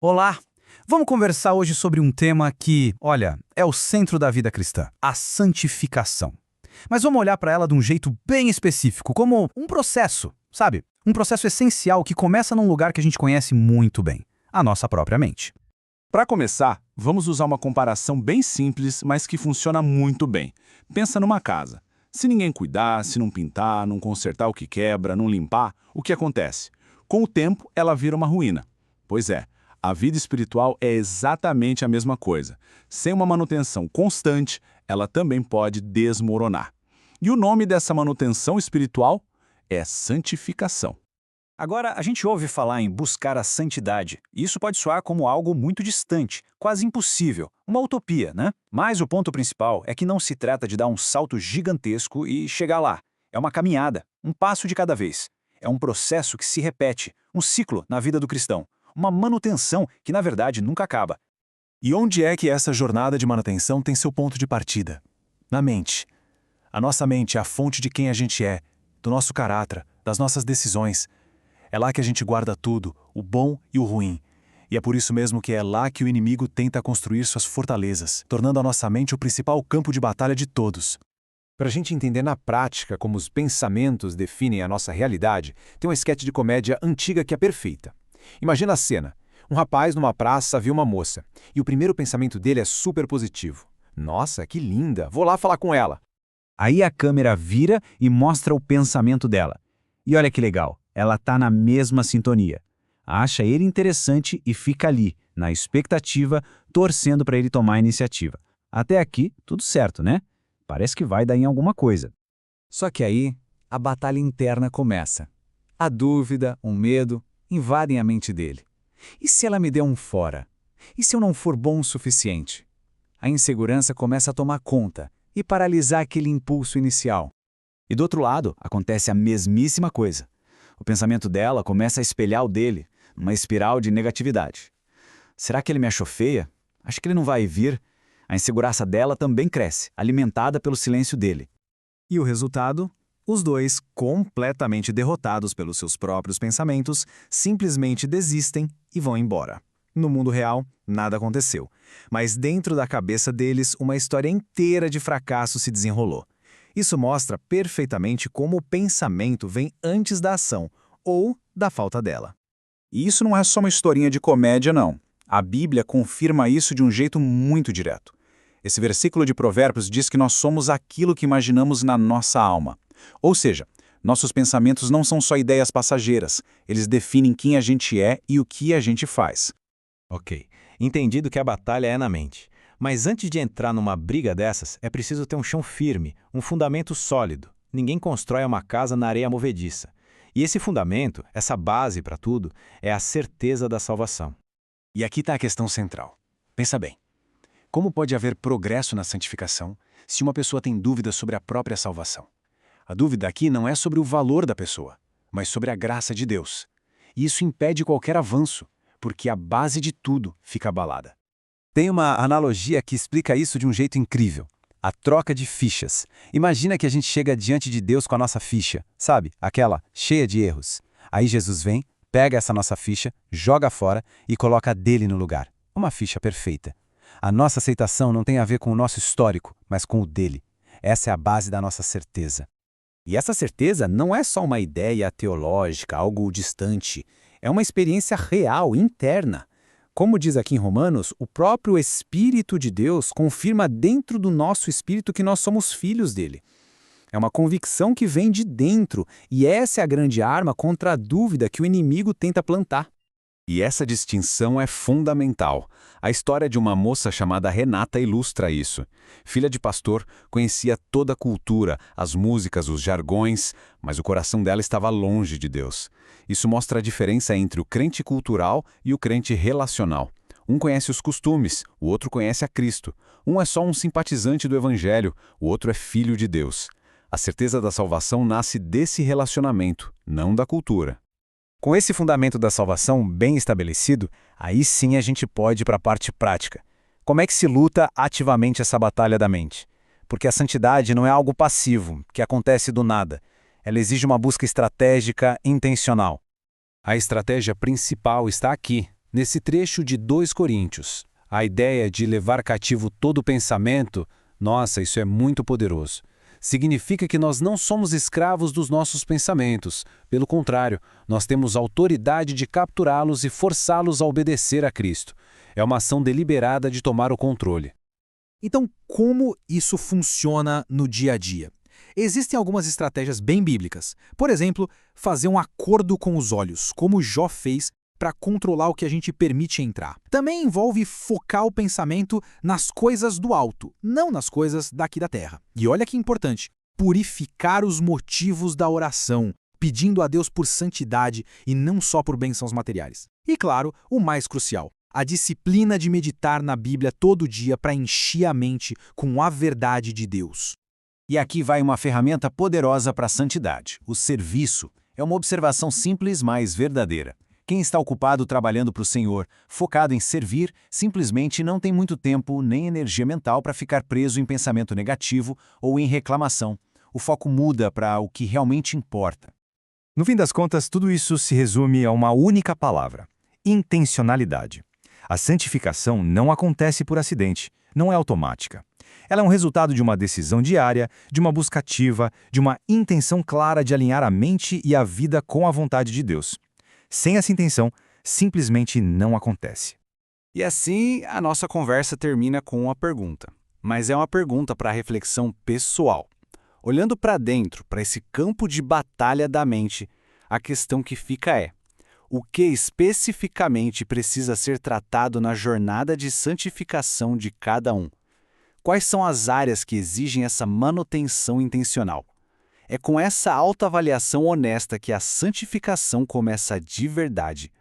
Olá! Vamos conversar hoje sobre um tema que, olha, é o centro da vida cristã, a santificação. Mas vamos olhar para ela de um jeito bem específico, como um processo, sabe? Um processo essencial que começa num lugar que a gente conhece muito bem, a nossa própria mente. Para começar, vamos usar uma comparação bem simples, mas que funciona muito bem. Pensa numa casa. Se ninguém cuidar, se não pintar, não consertar o que quebra, não limpar, o que acontece? Com o tempo, ela vira uma ruína. Pois é, a vida espiritual é exatamente a mesma coisa. Sem uma manutenção constante, ela também pode desmoronar. E o nome dessa manutenção espiritual é santificação. Agora, a gente ouve falar em buscar a santidade, e isso pode soar como algo muito distante, quase impossível, uma utopia, né? Mas o ponto principal é que não se trata de dar um salto gigantesco e chegar lá. É uma caminhada, um passo de cada vez. É um processo que se repete, um ciclo na vida do cristão, uma manutenção que, na verdade, nunca acaba. E onde é que essa jornada de manutenção tem seu ponto de partida? Na mente. A nossa mente é a fonte de quem a gente é, do nosso caráter, das nossas decisões. É lá que a gente guarda tudo, o bom e o ruim. E é por isso mesmo que é lá que o inimigo tenta construir suas fortalezas, tornando a nossa mente o principal campo de batalha de todos. Para a gente entender na prática como os pensamentos definem a nossa realidade, tem uma esquete de comédia antiga que é perfeita. Imagina a cena. Um rapaz numa praça viu uma moça, e o primeiro pensamento dele é super positivo. Nossa, que linda, vou lá falar com ela. Aí a câmera vira e mostra o pensamento dela. E olha que legal, ela tá na mesma sintonia. Acha ele interessante e fica ali, na expectativa, torcendo para ele tomar a iniciativa. Até aqui, tudo certo, né? Parece que vai dar em alguma coisa. Só que aí, a batalha interna começa. A dúvida, o medo, invadem a mente dele. E se ela me der um fora? E se eu não for bom o suficiente? A insegurança começa a tomar conta e paralisar aquele impulso inicial. E do outro lado, acontece a mesmíssima coisa. O pensamento dela começa a espelhar o dele, numa espiral de negatividade. Será que ele me achou feia? Acho que ele não vai vir. A insegurança dela também cresce, alimentada pelo silêncio dele. E o resultado? Os dois, completamente derrotados pelos seus próprios pensamentos, simplesmente desistem e vão embora. No mundo real, nada aconteceu. Mas dentro da cabeça deles, uma história inteira de fracasso se desenrolou. Isso mostra perfeitamente como o pensamento vem antes da ação, ou da falta dela. E isso não é só uma historinha de comédia, não. A Bíblia confirma isso de um jeito muito direto. Esse versículo de Provérbios diz que nós somos aquilo que imaginamos na nossa alma. Ou seja, nossos pensamentos não são só ideias passageiras, eles definem quem a gente é e o que a gente faz. Ok, entendido que a batalha é na mente. Mas antes de entrar numa briga dessas, é preciso ter um chão firme, um fundamento sólido. Ninguém constrói uma casa na areia movediça. E esse fundamento, essa base para tudo, é a certeza da salvação. E aqui está a questão central. Pensa bem. Como pode haver progresso na santificação se uma pessoa tem dúvidas sobre a própria salvação? A dúvida aqui não é sobre o valor da pessoa, mas sobre a graça de Deus. E isso impede qualquer avanço, porque a base de tudo fica abalada. Tem uma analogia que explica isso de um jeito incrível. A troca de fichas. Imagina que a gente chega diante de Deus com a nossa ficha, sabe? Aquela cheia de erros. Aí Jesus vem, pega essa nossa ficha, joga fora e coloca a dele no lugar. Uma ficha perfeita. A nossa aceitação não tem a ver com o nosso histórico, mas com o dele. Essa é a base da nossa certeza. E essa certeza não é só uma ideia teológica, algo distante. É uma experiência real, interna. Como diz aqui em Romanos, o próprio Espírito de Deus confirma dentro do nosso espírito que nós somos filhos dele. É uma convicção que vem de dentro, e essa é a grande arma contra a dúvida que o inimigo tenta plantar. E essa distinção é fundamental. A história de uma moça chamada Renata ilustra isso. Filha de pastor, conhecia toda a cultura, as músicas, os jargões, mas o coração dela estava longe de Deus. Isso mostra a diferença entre o crente cultural e o crente relacional. Um conhece os costumes, o outro conhece a Cristo. Um é só um simpatizante do Evangelho, o outro é filho de Deus. A certeza da salvação nasce desse relacionamento, não da cultura. Com esse fundamento da salvação bem estabelecido, aí sim a gente pode ir para a parte prática. Como é que se luta ativamente essa batalha da mente? Porque a santidade não é algo passivo, que acontece do nada. Ela exige uma busca estratégica, intencional. A estratégia principal está aqui, Nesse trecho de 2 Coríntios, a ideia de levar cativo todo pensamento, nossa, isso é muito poderoso. Significa que nós não somos escravos dos nossos pensamentos. Pelo contrário, nós temos autoridade de capturá-los e forçá-los a obedecer a Cristo. É uma ação deliberada de tomar o controle. Então, como isso funciona no dia a dia? Existem algumas estratégias bem bíblicas. Por exemplo, fazer um acordo com os olhos, como Jó fez para controlar o que a gente permite entrar. Também envolve focar o pensamento nas coisas do alto, não nas coisas daqui da terra. E olha que importante, purificar os motivos da oração, pedindo a Deus por santidade e não só por bênçãos materiais. E claro, o mais crucial, a disciplina de meditar na Bíblia todo dia para encher a mente com a verdade de Deus. E aqui vai uma ferramenta poderosa para a santidade. O serviço é uma observação simples, mas verdadeira. Quem está ocupado trabalhando para o Senhor, focado em servir, simplesmente não tem muito tempo nem energia mental para ficar preso em pensamento negativo ou em reclamação. O foco muda para o que realmente importa. No fim das contas, tudo isso se resume a uma única palavra: intencionalidade. A santificação não acontece por acidente, não é automática. Ela é um resultado de uma decisão diária, de uma busca ativa, de uma intenção clara de alinhar a mente e a vida com a vontade de Deus. Sem essa intenção, simplesmente não acontece. E assim, a nossa conversa termina com uma pergunta. Mas é uma pergunta para reflexão pessoal. Olhando para dentro, para esse campo de batalha da mente, a questão que fica é: o que especificamente precisa ser tratado na jornada de santificação de cada um? Quais são as áreas que exigem essa manutenção intencional? É com essa autoavaliação honesta que a santificação começa de verdade.